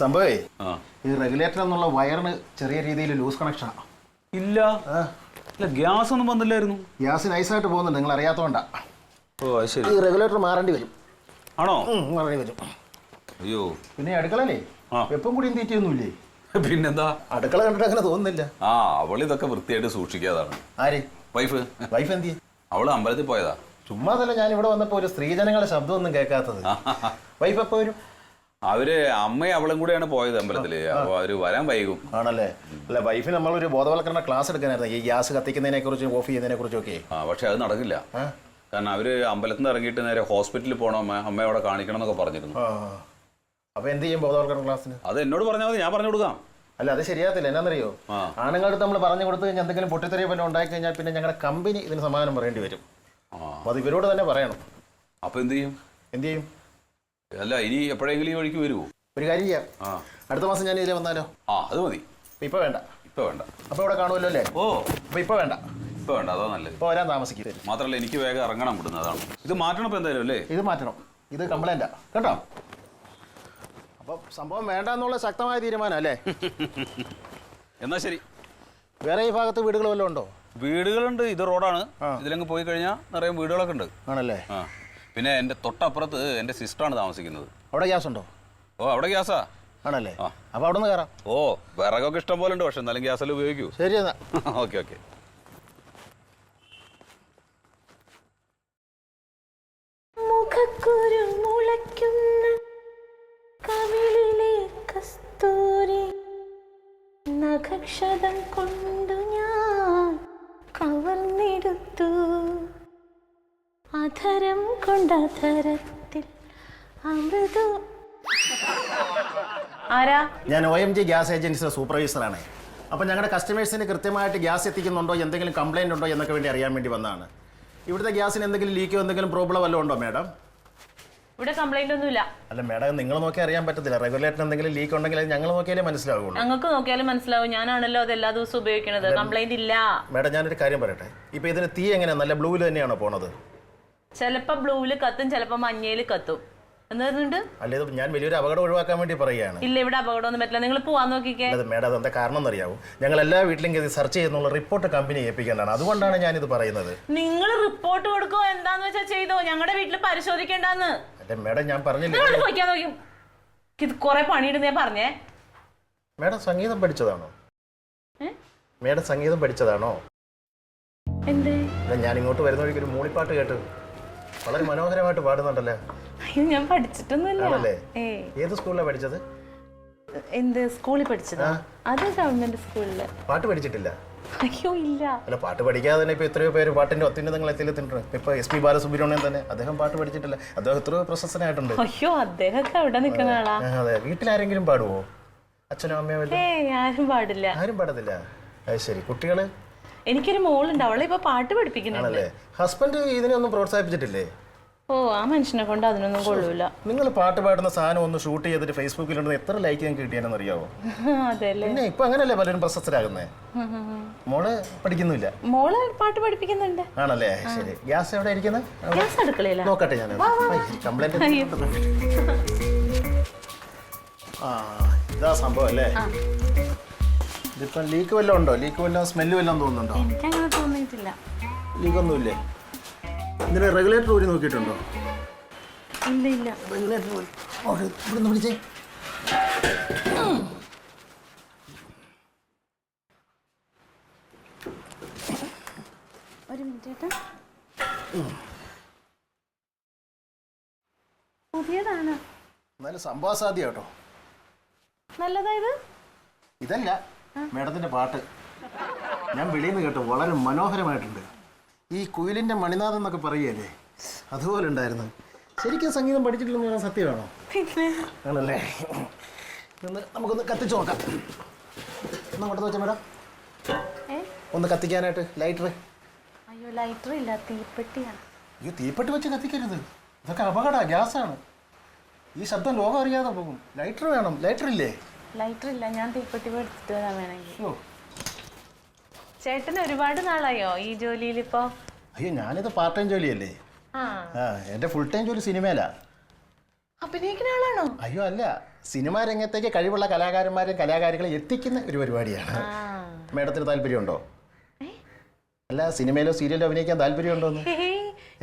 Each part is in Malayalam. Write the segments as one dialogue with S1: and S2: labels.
S1: സംഭവേ ഈ റെഗുലേറ്റർ എന്നുള്ള വയറിന് ചെറിയ രീതിയിൽ ലൂസ് കണക്ഷനാണ്.
S2: ഇല്ല ഇല്ല, ഗ്യാസ് ഒന്നും വന്നില്ലായിരുന്നു.
S1: ഗ്യാസ് നൈസായിട്ട് പോകുന്നുണ്ട്, നിങ്ങൾ അറിയാത്തതുകൊണ്ടാ.
S2: ഓ അത് ശരി.
S1: ഈ റെഗുലേറ്റർ മാറേണ്ടി വരും.
S2: ആണോ?
S1: മാറേണ്ടി വരും.
S2: അയ്യോ,
S1: പിന്നെ അടുക്കളല്ലേ എപ്പം കൂടി തീറ്റയൊന്നുമില്ലേ?
S2: പിന്നെന്താ?
S1: അടുക്കള കണ്ടിട്ട് അങ്ങനെ തോന്നുന്നില്ല.
S2: ആ, അവൾ ഇതൊക്കെ വൃത്തിയായിട്ട് സൂക്ഷിക്കാതാണ്.
S1: ആര്?
S2: വൈഫ്.
S1: വൈഫ് എന്തി?
S2: അവള് അമ്പലത്തിൽ പോയതാ.
S1: ചുമ്മാതല്ല, ഞാൻ ഇവിടെ വന്നപ്പോ ഒരു സ്ത്രീജനങ്ങളുടെ ശബ്ദമൊന്നും കേൾക്കാത്തത്. വൈഫ് എപ്പോ വരും?
S2: അവര് അമ്മയും അവളും കൂടെയാണ് പോയത് അമ്പലത്തില്. അപ്പൊ അവര് വരാൻ വൈകും.
S1: ആണല്ലേ? അല്ല, വൈഫിന് നമ്മളൊരു ബോധവൽക്കരണ ക്ലാസ് എടുക്കാനായിരുന്നു ഈ ഗ്യാസ് കത്തിക്കുന്നതിനെ കുറിച്ചും ഓഫ് ചെയ്യുന്നതിനെ കുറിച്ചും ഒക്കെ.
S2: പക്ഷെ അത് നടക്കില്ല. കാരണം അവര് അമ്പലത്തിൽ നിന്ന് ഇറങ്ങിയിട്ട് നേരെ ഹോസ്പിറ്റലിൽ പോകണം, അമ്മയോടെ കാണിക്കണം എന്നൊക്കെ പറഞ്ഞിരുന്നു.
S1: അപ്പൊ എന്ത് ചെയ്യും ബോധവൽക്കരണ ക്ലാസ്സിന്?
S2: അത് എന്നോട് പറഞ്ഞാൽ മതി, ഞാൻ പറഞ്ഞു കൊടുക്കാം.
S1: അല്ല, അത് ശരിയാകത്തില്ല. എന്നാന്നറിയോ, ആണുങ്ങൾക്ക് നമ്മൾ പറഞ്ഞു കൊടുത്തു കഴിഞ്ഞാൽ എന്തെങ്കിലും പൊട്ടിത്തെറിയ പോലെ ഉണ്ടായി കഴിഞ്ഞാൽ പിന്നെ ഞങ്ങളുടെ കമ്പനി ഇതിന് സമാധാനം പറയേണ്ടി വരും. അപ്പൊ അത് ഇവരോട് തന്നെ പറയണം.
S2: അപ്പൊ എന്ത് ചെയ്യും?
S1: എന്ത് ചെയ്യും?
S2: അല്ല, ഇനി എപ്പോഴെങ്കിലും ഈ വഴിക്ക് വരുമോ?
S1: ഒരു കാര്യം ചെയ്യാം, അടുത്ത മാസം ഞാൻ ഇതിലെ വന്നാലോ?
S2: അത് മതി.
S1: ഇപ്പൊ വേണ്ട.
S2: ഇപ്പൊ വേണ്ട.
S1: അപ്പൊ ഇവിടെ കാണുമല്ലോ അല്ലേ?
S2: ഓ,
S1: അപ്പൊ ഇപ്പൊ വേണ്ട.
S2: ഇപ്പൊ വേണ്ട, അതാ നല്ലത്.
S1: ഇപ്പൊ വരാൻ താമസിക്കും.
S2: മാത്രല്ല എനിക്ക് വേഗം ഇറങ്ങണം ഇവിടുന്ന്, അതാണ്. ഇത് മാറ്റണം ഇപ്പൊ എന്തായാലും അല്ലേ?
S1: ഇത് മാറ്റണം. ഇത് കംപ്ലൈന്റാ കേട്ടോ. അപ്പൊ സംഭവം വേണ്ട എന്നുള്ള ശക്തമായ തീരുമാനം അല്ലേ?
S2: എന്നാ ശരി.
S1: വേറെ ഈ ഭാഗത്ത് വീടുകൾ വല്ലതും ഉണ്ടോ?
S2: വീടുകളുണ്ട്, ഇത് റോഡാണ്. ഇതിലങ്ങ് പോയി കഴിഞ്ഞാൽ നിറയെ വീടുകളൊക്കെ ഉണ്ട്.
S1: ആണല്ലേ?
S2: പിന്നെ എന്റെ തൊട്ടപ്പുറത്ത് എന്റെ സിസ്റ്ററാണ് താമസിക്കുന്നത്.
S1: അവിടെ ഗ്യാസ് ഉണ്ടോ?
S2: ഓ, അവിടെ ഗ്യാസാ.
S1: ആണല്ലേ? അപ്പൊ അവിടെ നിന്ന് കയറാം.
S2: ഓ, വിറകൊക്കെ ഇഷ്ടം പോലെ ഉണ്ട്, പക്ഷെ എന്നാലും ഗ്യാസെല്ലാം ഉപയോഗിക്കൂ.
S1: ശരി എന്നാ.
S2: Okay okay.
S3: മുഖക്കുരു മുളയ്ക്കുന്ന കവിളിലെ കസ്തൂരി നഖക്ഷതം കൊണ്ടു ഞാൻ കവർന്നെടുത്തു അധരം കൊണ്ടധരത്തിൽ അമൃതു. ആരാ?
S1: ഞാൻ OMG ഗ്യാസ് ഏജൻസിയുടെ സൂപ്പർവൈസറാണ്. അപ്പം ഞങ്ങളുടെ കസ്റ്റമേഴ്സിന് കൃത്യമായിട്ട് ഗ്യാസ് എത്തിക്കുന്നുണ്ടോ, എന്തെങ്കിലും കംപ്ലൈൻറ്റ് ഉണ്ടോ എന്നൊക്കെ വേണ്ടി അറിയാൻ വേണ്ടി വന്നതാണ്. ഇവിടുത്തെ ഗ്യാസിന് എന്തെങ്കിലും ലീക്കോ എന്തെങ്കിലും പ്രോബ്ലം വല്ലതും ഉണ്ടോ മാഡം?
S3: ഇവിടെ കംപ്ലൈന്റ് ഒന്നുമില്ല.
S1: അല്ല മാഡം, നിങ്ങൾ നോക്കി അറിയാൻ പറ്റത്തില്ല. റെഗുലേറ്റർ എന്തെങ്കിലും ലീക്ക് ഉണ്ടെങ്കിൽ അത് ഞങ്ങൾ നോക്കിയാലേ മനസ്സിലാവുള്ളൂ.
S3: ഞങ്ങൾക്ക് നോക്കിയാലും മനസ്സിലാവും. ഞാനാണല്ലോ അത് എല്ലാ ദിവസവും ഉപയോഗിക്കുന്നത്. കംപ്ലൈന്റ് ഇല്ല.
S1: മാഡം, ഞാനൊരു കാര്യം പറയട്ടെ. ഇപ്പൊ ഇതിന് തീ എങ്ങനെയാണ്? നല്ല ബ്ലൂവിൽ തന്നെയാണോ പോണത്?
S3: ചിലപ്പോ ബ്ലൂവില് കത്തും, ചിലപ്പോ മഞ്ഞയില് കത്തും. എന്തുണ്ട്?
S1: അല്ല, ഇത് ഞാൻ വലിയൊരു അപകടം ഒഴിവാക്കാൻ വേണ്ടി പറയുകയാണ്.
S3: ഇല്ല, ഇവിടെ അപകടമൊന്നും പറ്റില്ല. നിങ്ങൾ പോവാൻ നോക്കിക്കേ.
S1: മാഡം, അതെന്താ കാരണം എന്നറിയാവോ? ഞങ്ങൾ എല്ലാ വീട്ടിലും ഇത് സെർച്ച് ചെയ്യുന്നുള്ള റിപ്പോർട്ട് കമ്പനി ഏൽപ്പിക്കേണ്ടതാണ്. അതുകൊണ്ടാണ് ഞാനിത് പറയുന്നത്.
S3: നിങ്ങൾ റിപ്പോർട്ട് കൊടുക്കോ, എന്താന്ന് വെച്ചാൽ ചെയ്തോ. ഞങ്ങളുടെ വീട്ടിൽ പരിശോധിക്കേണ്ടെന്ന്.
S1: അല്ല മാഡം, ഞാൻ പറഞ്ഞില്ല.
S3: പോയിക്കാൻ നോക്കി. ഇത് കുറെ പണിയിടുന്നേ പറഞ്ഞേ.
S1: മാഡം സംഗീതം പഠിച്ചതാണോ? മാഡം സംഗീതം പഠിച്ചതാണോ?
S3: എന്തേ?
S1: ഞാൻ ഇങ്ങോട്ട് വരുന്ന വഴിക്ക് ഒരു മൂളിപ്പാട്ട് കേട്ടു. വളരെ മനോഹരമായിട്ട് പാടുന്നുണ്ടല്ലേ?
S3: അയ്യോ, ഞാൻ പഠിച്ചിട്ടൊന്നുമില്ല.
S1: ഏത് സ്കൂളിലാണ് പഠിച്ചത്?
S3: എന്ത് സ്കൂളിൽ പഠിച്ചതാ? അത് ഗവൺമെന്റ് സ്കൂളില്.
S1: പാട്ട് പഠിച്ചിട്ടില്ല?
S3: അയ്യോ ഇല്ല.
S1: അല്ല, പാട്ട് പഠിക്കാതെ തന്നെ ഇപ്പൊ എത്രയോ പേര് പാട്ടിന്റെ അത്യുന്നതങ്ങൾ എത്തിയിട്ടുണ്ട്. ഇപ്പൊ SP ബാലസുബ്രഹ്മണ്യം തന്നെ, അദ്ദേഹം പാട്ട് പഠിച്ചിട്ടില്ല. അദ്ദേഹം എത്രയോ പ്രശസ്തനായിട്ടുണ്ട്.
S3: അയ്യോ, അദ്ദേഹമൊക്കെ അവിടെ നിൽക്കുന്ന ആളാ.
S1: അതെ. വീട്ടിലാരെങ്കിലും പാടുവോ? അച്ഛനോ അമ്മയോ?
S3: ആരും പാടില്ല.
S1: ആരും പാടത്തില്ല? അത് ശരി. കുട്ടികള്?
S3: എനിക്കൊരു മോളുണ്ട്, അവളെ ഇപ്പൊ പാട്ട് പഠിപ്പിക്കുന്നുണ്ട്.
S1: ഹസ്ബൻഡ് ഇതിനൊന്നും പ്രോത്സാഹിപ്പിച്ചിട്ടില്ലേ?
S3: ഓ, ആ മനുഷ്യനെ കൊണ്ട് അതിനൊന്നും കൊള്ളൂല.
S1: നിങ്ങൾ പാട്ട് പാടുന്ന സാധനം ഒന്ന് ഷൂട്ട് ചെയ്തിട്ട് ഫേസ്ബുക്കിലുണ്ട്, എത്ര ലൈക്ക് ഞങ്ങൾക്ക് കിട്ടിയാണെന്ന് അറിയാവോ?
S3: അതെല്ലേ?
S1: പിന്നെ ഇപ്പൊ അങ്ങനല്ലേ പലരും പ്രശസ്തരാകുന്നേ. മോള് പഠിക്കുന്നില്ല?
S3: മോള് പാട്ട് പഠിപ്പിക്കുന്നുണ്ട്.
S1: ആണല്ലേ? ശരി. ഗ്യാസ് എവിടെ ഇരിക്കുന്നത്?
S3: ഗ്യാസ് അടുക്കളയില.
S1: നോക്കട്ടെ ഞാൻ. കംപ്ലൈന്റ്. ഇതാ സംഭവം അല്ലേ? ഇതിപ്പം ലീക്ക് വല്ലതും ഉണ്ടോ? ലീക്ക് വല്ലതും സ്മെല്ല് വല്ലതും തോന്നുന്നുണ്ടോ?
S3: എനിക്കങ്ങനെ തോന്നിയിട്ടില്ല.
S1: ലീക്കൊന്നുമില്ലേ? ഇതിന് റെഗുലേറ്റർ ഊരി നോക്കിയിട്ടുണ്ടോ?
S3: ഇല്ല ഇല്ല.
S1: റെഗുലേറ്റർ ഇവിടുന്ന് പിടിച്ചേ.
S3: ഒരു മിനിറ്റ്. പുതിയതാണ്.
S1: എന്നാലും സംഭവ സാധ്യ കേട്ടോ.
S3: നല്ലതായത്
S1: ഇതല്ല മേഡത്തിന്റെ പാട്ട്. ഞാൻ വെളിയിൽ നിന്ന് കേട്ടോ, വളരെ മനോഹരമായിട്ടുണ്ട്. ഈ കുയിലിന്റെ മണിനാഥം എന്നൊക്കെ പറയുകയല്ലേ, അതുപോലെ ഉണ്ടായിരുന്നു. ശരിക്കും സംഗീതം പഠിച്ചിട്ടില്ലെന്ന് സത്യമാണോ? ആണല്ലേ? നമുക്കൊന്ന് കത്തിച്ചു നോക്കാം. ഒന്ന് അങ്ങോട്ട് വെച്ചാൽ മേഡം, ഒന്ന് കത്തിക്കാനായിട്ട് ലൈറ്റർ.
S3: അയ്യോ, ലൈറ്റർ ഇല്ല, തീപ്പെട്ടിയാണ്.
S1: അയ്യോ, തീപ്പെട്ടി വെച്ച് കത്തിക്കരുത്. ഇതൊക്കെ അപകടമാണ്, ഗ്യാസാണ്. ഈ ശബ്ദം ലോകം അറിയാതെ പോകും. ലൈറ്റർ വേണം. ലൈറ്റർ ഇല്ലേ?
S3: ലൈറ്റർ ഇല്ല, ഞാൻ തീപ്പെട്ടി എടുത്തിട്ട് വരാൻ വേണമെങ്കിൽ. ചേട്ടന് ഒരുപാട് നാളായോ ഈ ജോലിയിൽ ഇപ്പോ?
S1: അയ്യോ, ഞാനിത് പാർട്ട് ടൈം ജോലിയല്ലേ. എന്റെ ഫുൾ ടൈം ജോലി സിനിമയിലാ.
S3: അഭിനയിക്കുന്ന ആളാണോ?
S1: അയ്യോ അല്ല, സിനിമാ രംഗത്തേക്ക് കഴിവുള്ള കലാകാരന്മാരും കലാകാരികളെ എത്തിക്കുന്ന ഒരു പരിപാടിയാണ്. മേഡത്തിന് താല്പര്യമുണ്ടോ? അല്ല, സിനിമയിലോ സീരിയലോ അഭിനയിക്കാൻ താല്പര്യമുണ്ടോന്ന്?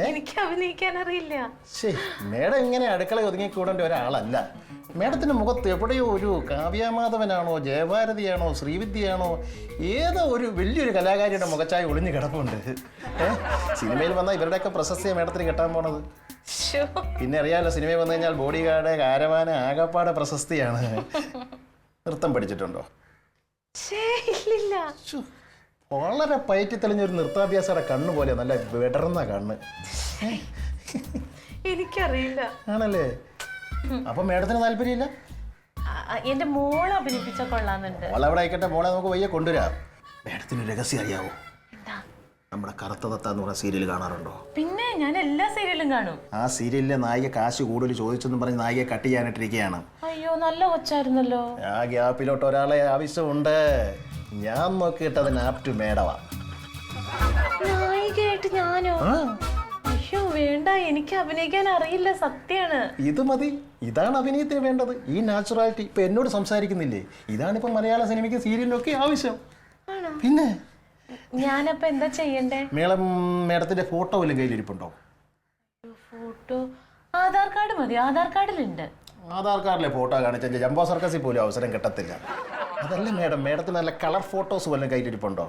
S3: എനിക്ക് അഭിനയിക്കാൻ അറിയില്ല.
S1: ശരി, മേഡം ഇങ്ങനെ അടുക്കള ഒതുങ്ങിക്കൂടേണ്ട ഒരാളല്ല. മേഡത്തിന്റെ മുഖത്ത് എവിടെയോ ഒരു കാവ്യമാധവനാണോ, ജയഭാരതിയാണോ, ശ്രീവിദ്യയാണോ, ഏതോ ഒരു വലിയൊരു കലാകാരിയുടെ മുഖച്ചായ ഒളിഞ്ഞു കിടപ്പുണ്ട്. സിനിമയിൽ വന്നാൽ ഇവരുടെയൊക്കെ പ്രശസ്തിയാണ് മേഡത്തിന് കിട്ടാൻ പോണത്. പിന്നെ അറിയാമല്ലോ, സിനിമയിൽ വന്നു കഴിഞ്ഞാൽ ബോഡി ഗാർഡ്, കാരവാന്, ആകപ്പാടെ പ്രശസ്തിയാണ്. നൃത്തം പഠിച്ചിട്ടുണ്ടോ? വളരെ പയറ്റി തെളിഞ്ഞൊരു നൃത്താഭ്യാസയുടെ കണ്ണ് പോലെ, നല്ല വിടർന്ന കണ്ണ്.
S3: എനിക്കറിയില്ല.
S1: ആണല്ലേ? അപ്പൊ മേഡത്തിന് താല്പര്യമില്ല?
S3: എന്റെ മോളെ അഭിനയിപ്പിച്ച കൊള്ളാന്നുണ്ട്.
S1: മോളെ അവിടെ ആയിക്കട്ടെ, മോളെ നമുക്ക് വയ്യ കൊണ്ടുവരാം. മേഡത്തിന് രഹസ്യം അറിയാവോ? നമ്മുടെ കറുത്ത തത്ത എന്ന് പറഞ്ഞ സീരിയൽ കാണാറുണ്ടോ?
S3: പിന്നെ ഞാൻ എല്ലാ സീരിയലും കാണും.
S1: ആ സീരിയലിലെ നായിക കാശ് കൂടുതൽ ചോദിച്ചെന്നും പറഞ്ഞ് നായികയെ കട്ട് ചെയ്യാനിട്ടിരിക്കുകയാണ്.
S3: അയ്യോ, നല്ല കൊച്ചായിരുന്നല്ലോ.
S1: ആ ഗ്യാപ്പിലോട്ട് ഒരാളെ ആവശ്യമുണ്ട്. ഞാൻ നോക്കിയിട്ട് അതിന് ആപ്റ്റ് മേഡവാ.
S3: നായികയായിട്ട് ഞാനോ? അയ്യോ വേണ്ട, എനിക്ക് അഭിനയിക്കാൻ അറിയില്ല, സത്യാണ്.
S1: ഇത് മതി, ഇതാണ് അഭിനയത്തിന് വേണ്ടത്. ഈ നാച്ചുറാലിറ്റി. ഇപ്പൊ എന്നോട് സംസാരിക്കുന്നില്ലേ, ഇതാണിപ്പോ മലയാള സിനിമയ്ക്ക് സീരിയലിനൊക്കെ ആവശ്യം. പിന്നെ
S3: ഞാനപ്പോ എന്താ ചെയ്യണ്ടേ?
S1: മേഡത്തിന്റെ ഫോട്ടോ വല്ലതും കയ്യിലിരിപ്പുണ്ടോ?
S3: ഫോട്ടോ? ആധാർ കാർഡ് മതി, ആധാർ കാർഡിലുണ്ട്.
S1: ആധാർ കാർഡിലെ ഫോട്ടോ കാണിച്ചാൽ ജംബോ സർക്കസിൽ പോലും അവസരം കിട്ടത്തില്ല. അതല്ല മേഡം, മേഡത്തിന് നല്ല കളർ ഫോട്ടോസ് വല്ലതും കയ്യിലിരിപ്പുണ്ടോ?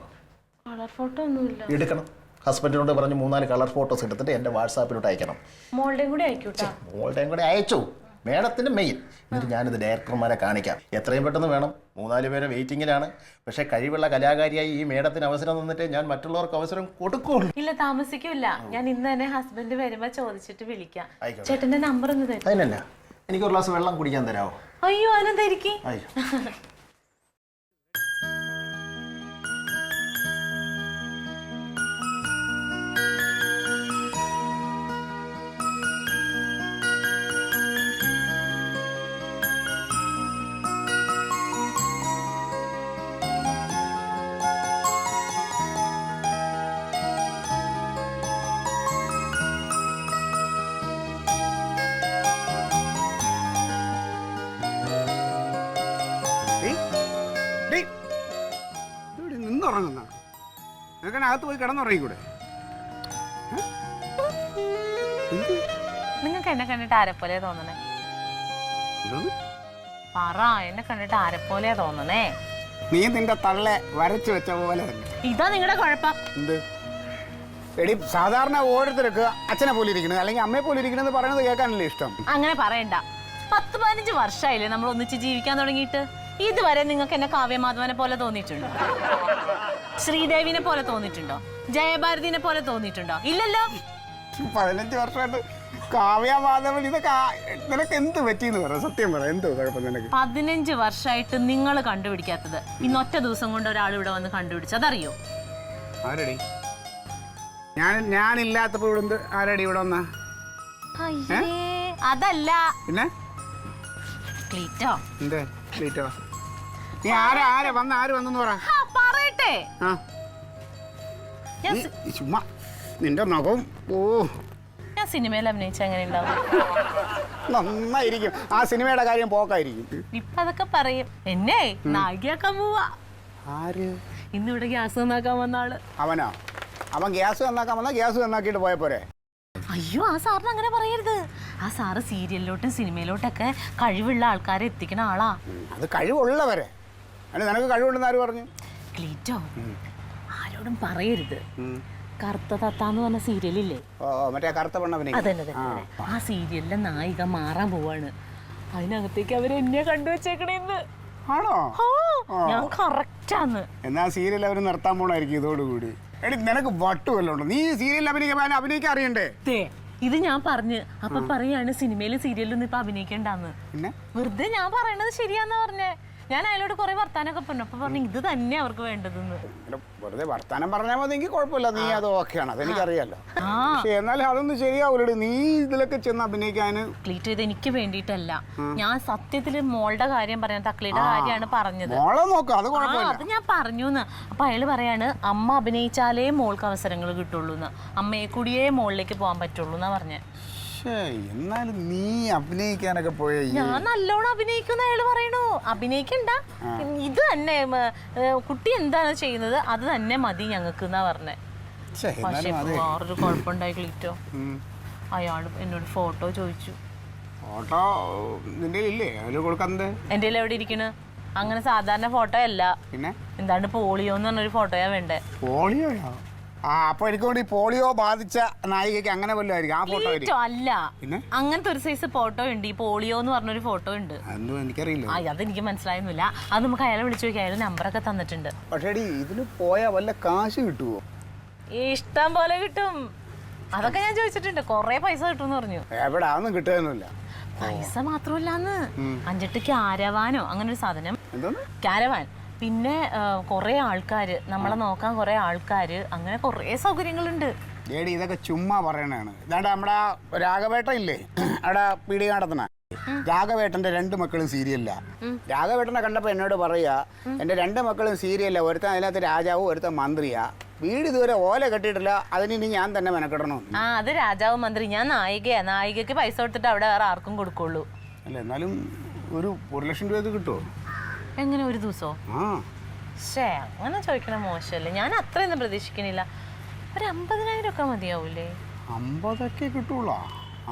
S3: കളർ ഫോട്ടോ ഒന്നുമില്ല.
S1: എടുക്കണം. ഹസ്ബൻഡിനോട് പറഞ്ഞ് 3-4 കളർ ഫോട്ടോസ് എടുത്തിട്ട് എൻ്റെ വാട്സാപ്പിലോട്ട് അയക്കണം.
S3: മോളുടെയും കൂടെ അയക്കൂട്ടാ.
S1: മോളുടെയും കൂടെ അയച്ചു. മേഡത്തിൻ്റെ മെയിൽ. എന്നിട്ട് ഞാനിത് ഡയറക്ടർമാരെ കാണിക്കാം. എത്രയും പെട്ടെന്ന് വേണം. 3-4 പേരെ വെയിറ്റിങ്ങിലാണ്. പക്ഷെ കഴിവുള്ള കലാകാരിയായി ഈ മേഡത്തിന് അവസരം തന്നിട്ട് ഞാൻ മറ്റുള്ളവർക്ക് അവസരം കൊടുക്കുള്ളൂ.
S3: ഇല്ല, താമസിക്കില്ല. ഞാൻ ഇന്ന് തന്നെ ഹസ്ബൻഡ് വരുമ്പോ ചോദിച്ചിട്ട് വിളിക്കാം.
S1: ആയിക്കോട്ടെ.
S3: ചേട്ടന്റെ നമ്പർ ഒന്ന് തരും.
S1: അതിനല്ല, എനിക്കൊരു ഗ്ലാസ് വെള്ളം കുടിക്കാൻ തരാമോ?
S3: അയ്യോ, അതെന്തായിരിക്കും?
S1: അയ്യോ,
S4: നിന്നുറങ്ങുന്ന നിനക്ക് അകത്ത് പോയി കിടന്നുറങ്ങിക്കൂടെ?
S3: നിങ്ങൾക്ക് എന്നെ കണ്ടിട്ട് ആരെപ്പോലെയാ തോന്നണേ? പറ, എന്നെ കണ്ടിട്ട് ആരെപ്പോലെയാ തോന്നണേ?
S4: നീ നിന്റെ തള്ളെ വരച്ചു വെച്ച പോലെ തന്നെ.
S3: ഇതാ നിങ്ങളുടെ കുഴപ്പം.
S4: എന്ത് എടി, സാധാരണ ഓരോരുത്തർക്ക് അച്ഛനെ പോലെ ഇരിക്കണത് അല്ലെങ്കിൽ അമ്മയെ പോലെ ഇരിക്കണെന്ന് പറയുന്നത് കേൾക്കാനല്ലേ ഇഷ്ടം?
S3: അങ്ങനെ പറയണ്ട. 10-15 വർഷമായില്ലേ നമ്മൾ ഒന്നിച്ച് ജീവിക്കാൻ തുടങ്ങിയിട്ട്. ഇതുവരെ നിങ്ങൾക്ക് എന്നെ കാവ്യമാധവനെ പോലെ തോന്നിയിട്ടുണ്ടോ? ശ്രീദേവിനെ പോലെ തോന്നിയിട്ടുണ്ടോ? ജയഭാരതിനെ പോലെ തോന്നിയിട്ടുണ്ടോ? ഇല്ലല്ലോ.
S4: 15 വർഷമായിട്ട് കാവ്യമാധവൻ ഇതൊക്കെ നിനക്ക് എന്ത് പറ്റിയെന്ന് പറ, സത്യം പറ, എന്തോ കുഴപ്പം നിനക്ക്?
S3: 15 വർഷമായിട്ട് നിങ്ങൾ കണ്ടുപിടിക്കാത്തത് ഇന്നൊറ്റ ദിവസം കൊണ്ട് ഒരാൾ ഇവിടെ വന്ന് കണ്ടുപിടിച്ചു. അതറിയോ?
S4: ആരടി? ഞാനില്ലാത്തപ്പോ ഇവിടെ ആരടി ഇവിടെ വന്ന?
S3: അതല്ല,
S4: പിന്നെ
S3: ക്ലീറ്റോ.
S4: എന്തേ ക്ലീറ്റോ? നീ ആര് വന്നെന്ന് പറ.
S3: പറയട്ടെ.
S4: ചുമ്മാ നിന്റെ നഖവും. ഓ,
S3: ഞാൻ സിനിമയിൽ അഭിനയിച്ച എങ്ങനെ ഉണ്ടാവും?
S4: നന്നായിരിക്കും. ആ സിനിമയുടെ കാര്യം പോക്കായിരിക്കും.
S3: ഇപ്പൊ അതൊക്കെ പറയും. എന്നെ നായികയാക്കാൻ പോവാ.
S4: ആര്?
S3: ഇന്നിവിടെ ഗ്യാസ് നന്നാക്കാൻ വന്ന ആള്.
S4: അവനോ? അവൻ ഗ്യാസ് നന്നാക്കാൻ വന്നാ ഗ്യാസ് നന്നാക്കിയിട്ട് പോയ പോരെ?
S3: അയ്യോ, ആ സാറിന് അങ്ങനെ പറയരുത്. ആ സാറ് സീരിയലിലോട്ടും സിനിമയിലോട്ടൊക്കെ കഴിവുള്ള ആൾക്കാരെ എത്തിക്കുന്ന ആളാ.
S4: അത് കഴിവുള്ളവരെ. അല്ല, നിനക്ക് കഴിവുണ്ടെന്ന് ആര് പറഞ്ഞു?
S3: ക്ലീറ്റോ, ആരോടും പറയരുത്. കറുത്ത തത്താന്ന് പറഞ്ഞ സീരിയലില്ലേ?
S4: മറ്റേ കറുത്ത പെണ്ണവനെ.
S3: അതന്നെ. ആ സീരിയലിലെ നായിക മാറാൻ പോവാണ്. അതിനകത്തേക്ക് അവര് എന്നെ കണ്ടുവച്ചേക്കണേന്ന്.
S4: ആണോ?
S3: ഞാൻ കറക്റ്റാന്ന്.
S4: എന്നാ സീരിയൽ അവർ നിർത്താൻ പോണായിരിക്കും ഇതോടുകൂടി. എടി, നിനക്ക് വട്ടുമല്ലോ ഉണ്ടോ? നീ സീരിയലിൽ അഭിനയിക്കാൻ അറിയണ്ടേ?
S3: ഇത് ഞാൻ പറഞ്ഞു. അപ്പൊ പറയാണ് സിനിമയിലും സീരിയലിലും ഇപ്പൊ അഭിനയിക്കണ്ടെന്ന്.
S4: പിന്നെ
S3: വെറുതെ ഞാൻ പറയണത് ശരിയാന്ന് പറഞ്ഞേ. ഞാൻ അയാളോട് കുറെ വർത്താനൊക്കെ പറഞ്ഞു. അപ്പൊ പറഞ്ഞു ഇത് തന്നെ അവർക്ക് വേണ്ടതെന്ന്.
S4: വെറുതെ വർത്താനം പറഞ്ഞാൽ മതി, എനിക്ക് കുഴപ്പമില്ല. നീ അത് ഓക്കെയാണ്, അതെനിക്കറിയാലോ. പക്ഷെ എന്നാലും അതൊന്നും ശരിയാവൂലേ. നീ ഇതിലൊക്കെ ചെന്ന് അഭിനയിക്കാന്.
S3: ക്ലീറ്റ് ഇത് എനിക്ക് വേണ്ടിയിട്ടല്ല. ഞാൻ സത്യത്തില് മോളുടെ കാര്യം പറയാൻ, തക്ലിയുടെ കാര്യമാണ് പറഞ്ഞത്.
S4: മോളെ നോക്കാം, അത് കുഴപ്പമില്ല.
S3: അത് ഞാൻ പറഞ്ഞൂന്ന്. അപ്പൊ അയാള് പറയാണ് അമ്മ അഭിനയിച്ചാലേ മോൾക്ക് അവസരങ്ങൾ കിട്ടുള്ളൂന്ന്. അമ്മയെ കൂടിയേ മോളിലേക്ക് പോകാൻ പറ്റുള്ളൂ എന്നാ പറഞ്ഞേ.
S4: എന്നാലും നീ അഭിനയിക്കാനൊക്കെ പോയ
S3: ഞാൻ നല്ലോണം അഭിനയിക്കുന്ന അയാള് പറയണു. അഭിനയിക്കണ്ട, ഇത് തന്നെ കുട്ടി എന്താണ് ചെയ്യുന്നത് അത് തന്നെ മതി ഞങ്ങൾക്ക് എന്നാ പറഞ്ഞേ. പക്ഷെ വേറൊരു കുഴപ്പമുണ്ടായി ക്ലീറ്റോ, അയാള് എന്നോട് ഫോട്ടോ ചോദിച്ചു.
S4: ഫോട്ടോ നിന്റെ ഇല്ലേ അതിൽ കൊടുക്കുന്നത്?
S3: എന്റെ എവിടെ ഇരിക്കണ്? അങ്ങനെ സാധാരണ ഫോട്ടോ അല്ല,
S4: പിന്നെ
S3: എന്താണ്ട് പോളിയോ എന്ന് പറഞ്ഞൊരു ഫോട്ടോയാ വേണ്ടേ.
S4: പോളിയോയോ? അപ്പൊ എനിക്ക് വേണ്ടി പോളിയോ ബാധിച്ച നായികക്ക് അങ്ങനെ വല്ലതായിരിക്കും ആ ഫോട്ടോ.
S3: അല്ല, അങ്ങനത്തെ ഒരു സൈസ് ഫോട്ടോ ഉണ്ട്. ഈ പോളിയോ എന്ന് പറഞ്ഞൊരു ഫോട്ടോ ഉണ്ട്.
S4: എനിക്കറിയില്ല,
S3: അതെനിക്ക് മനസ്സിലായൊന്നുമില്ല. അത് നമുക്ക് അയാളെ വിളിച്ചു നോക്കി, അയാൾ നമ്പറൊക്കെ തന്നിട്ടുണ്ട്.
S4: പക്ഷേ ഇതിന് പോയാൽ വല്ല കാശ് കിട്ടുമോ?
S3: ഇഷ്ടം പോലെ കിട്ടും. അതൊക്കെ ഞാൻ ചോദിച്ചിട്ടുണ്ട്. കൊറേ പൈസ കിട്ടും പറഞ്ഞു.
S4: എവിടെ അതൊന്നും കിട്ടുകയൊന്നുമില്ല.
S3: പൈസ മാത്രമല്ലാന്ന്, 5-8 ക്യാരവാനോ അങ്ങനെ ഒരു സാധനം. ക്യാരവാൻ, പിന്നെ കൊറേ ആൾക്കാര്, നമ്മളെ നോക്കാൻ കൊറേ ആൾക്കാര്, അങ്ങനെ കൊറേ സൗകര്യങ്ങളുണ്ട്.
S4: ഏടി ഇതൊക്കെ ചുമ്മാ പറയണതാണ്. ഇതാണ്ട് നമ്മുടെ രാഘവേട്ടൻ ഇല്ലേ അവിടെ പീടിക നടത്തണ, രാഘവേട്ടന്റെ 2 മക്കളും സീരിയലില്ല. രാഘവേട്ടനെ കണ്ടപ്പോ എന്നോട് പറയാ, എന്റെ 2 മക്കളും സീരിയല്ല, ഒരുത്തൻ അതിനകത്ത് രാജാവും ഒരുത്തൻ മന്ത്രിയാ, വീട് ഇതുവരെ ഓല കെട്ടിയിട്ടില്ല, അതിനി ഞാൻ തന്നെ മെനക്കെടണം.
S3: അത് രാജാവ് മന്ത്രി, ഞാൻ നായികയാ. നായികക്ക് പൈസ കൊടുത്തിട്ട് അവിടെ വേറെ ആർക്കും കൊടുക്കുള്ളൂ.
S4: അല്ല എന്നാലും ഒരു 1 ലക്ഷം രൂപ കിട്ടുമോ?
S3: എങ്ങനെ, ഒരു ദിവസോ? ശേ, അങ്ങനെ ചോദിക്കണ മോശമല്ലേ. ഞാൻ അത്രയൊന്നും പ്രതീക്ഷിക്കണില്ല. ഒരു 50,000 ഒക്കെ മതിയാവൂലേ?
S4: 50 കിട്ടൂളോ?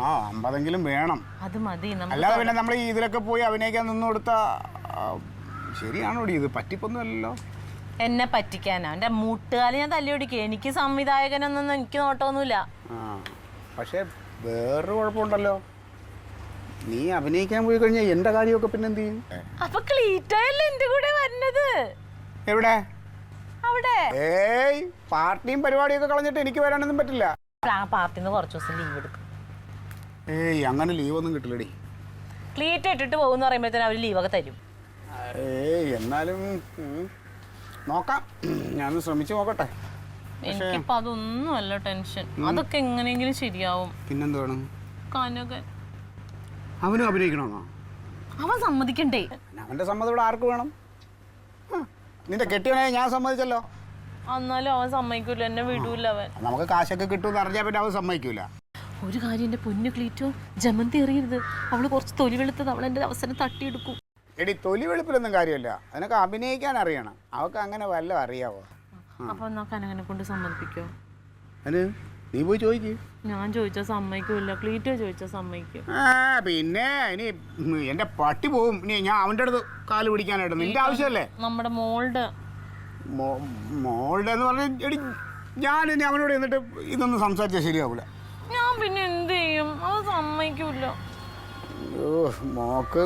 S4: 50 വേണം.
S3: അത് മതി.
S4: അല്ലാതെ പിന്നെ നമ്മൾ ഇതിലൊക്കെ പോയി അഭിനയിക്കാൻ നിന്ന് കൊടുത്താ ശരിയാണോടി? ഇത് പറ്റിപ്പൊന്നും അല്ലല്ലോ.
S3: എന്നെ പറ്റിക്കാനാ? എന്റെ മൂട്ടുകാലം ഞാൻ തല്ലിയൊടിക്കുക. എനിക്ക് സംവിധായകനൊന്നും എനിക്ക് നോട്ടമൊന്നുമില്ല.
S4: പക്ഷെ വേറൊരു കുഴപ്പമുണ്ടല്ലോ, നീ അഭിനയിക്കാൻ പോയി കഴിഞ്ഞാൽ എന്റെ കാര്യമൊക്കെ പിന്നെ എന്ത് ചെയ്യും?
S3: അപ്പൊ ക്ലീറ്റോയല്ലേ എന്റെ കൂടെ വരുന്നത്?
S4: എവിടെ?
S3: അവിടെ.
S4: ഏയ്, പാർട്ടിയും പരിപാടിയൊക്കെ കളഞ്ഞിട്ട് എനിക്ക് വരാനൊന്നും പറ്റില്ല.
S3: പാർട്ടിന്ന് കുറച്ച് ദിവസം ലീവ് എടുക്കും.
S4: ഏയ്, അങ്ങനെ ലീവൊന്നും കിട്ടില്ലടി.
S3: ക്ലീറ്റോ ഇട്ടിട്ട് പോകുന്ന പറയുമ്പോഴത്തേനും അവര് ലീവൊക്കെ തരും.
S4: ഏയ്, എന്നാലും നോക്കാം, ഞാനൊന്ന് ശ്രമിച്ചു നോക്കട്ടെ.
S3: എനിക്കിപ്പോ അതൊന്നും അല്ല ടെൻഷൻ. അതൊക്കെ എങ്ങനെയെങ്കിലും ശരിയാവും.
S4: പിന്നെന്താണ്?
S3: കനകൻ
S4: അവനും അഭിനയിക്കണമെന്നോ?
S3: അവൻ സമ്മതിക്കണ്ടേ?
S4: അവന്റെ സമ്മതം ഇവിടെ ആർക്ക് വേണം? നിന്റെ കെട്ടിയവനെ ഞാൻ സമ്മതിച്ചല്ലോ.
S3: എന്നാലും അവൻ സമ്മതിക്കൂല, എന്നെ വിടൂല അവൻ.
S4: നമുക്ക് കാശൊക്കെ കിട്ടുമെന്ന് അറിഞ്ഞാൽ പിന്നെ അവൻ സമ്മതിക്കൂല.
S3: ഒരു കാര്യം, എന്റെ പൊന്നു ക്ലീറ്റോ, ജമന്തി എറിയരുത്. അവള് കുറച്ച് തൊലി വെളുത്തത്, അവൾ എന്റെ അവസരം തട്ടിയെടുക്കും.
S4: എടി, തൊലി വെളുപ്പിലൊന്നും കാര്യമില്ല, അതിനൊക്കെ അഭിനയിക്കാൻ അറിയണം. അവൾക്ക് അങ്ങനെ വല്ലതും അറിയാവോ?
S3: അപ്പൊ എന്നാ കനകനെ കൊണ്ട് സമ്മതിപ്പിക്കോ?
S4: അതിന് നീ പോയി ചോദിക്ക്.
S3: ഞാൻ ചോദിച്ചാ സമ്മതിക്കൂല, ക്ലീറ്റോ ചോദിച്ചാ സമ്മതിക്കും.
S4: പിന്നെ ഇനി എന്റെ പട്ടി പോവും. ഇനി ഞാൻ അവന്റെ അടുത്ത് കാല് പിടിക്കാനായിട്ട് നിന്റെ ആവശ്യമല്ലേ?
S3: നമ്മുടെ മോളുടെ
S4: എന്ന് പറഞ്ഞ എടി, ഞാൻ ഇനി അവനോട് എന്നിട്ട് ഇതൊന്നും സംസാരിച്ചാൽ ശരിയാവൂല.
S3: ഞാൻ പിന്നെ എന്ത് ചെയ്യും? അത് സമ്മതിക്കൂല.
S4: മോക്ക്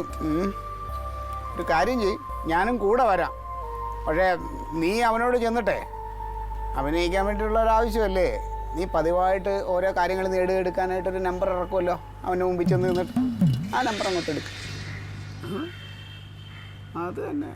S4: ഒരു കാര്യം ചെയ്യും, ഞാനും കൂടെ വരാം. പക്ഷേ നീ അവനോട് ചെന്നിട്ടെ, അഭിനയിക്കാൻ വേണ്ടിയിട്ടുള്ള ഒരാവശ്യമല്ലേ, നീ പതിവായിട്ട് ഓരോ കാര്യങ്ങൾ നേടിയെടുക്കാനായിട്ടൊരു നമ്പർ ഇറക്കുമല്ലോ, അവൻ്റെ മുമ്പിൽ ചെന്ന് നിന്നിട്ട് ആ നമ്പർ അങ്ങോട്ട് എടുക്കും. അത് തന്നെ.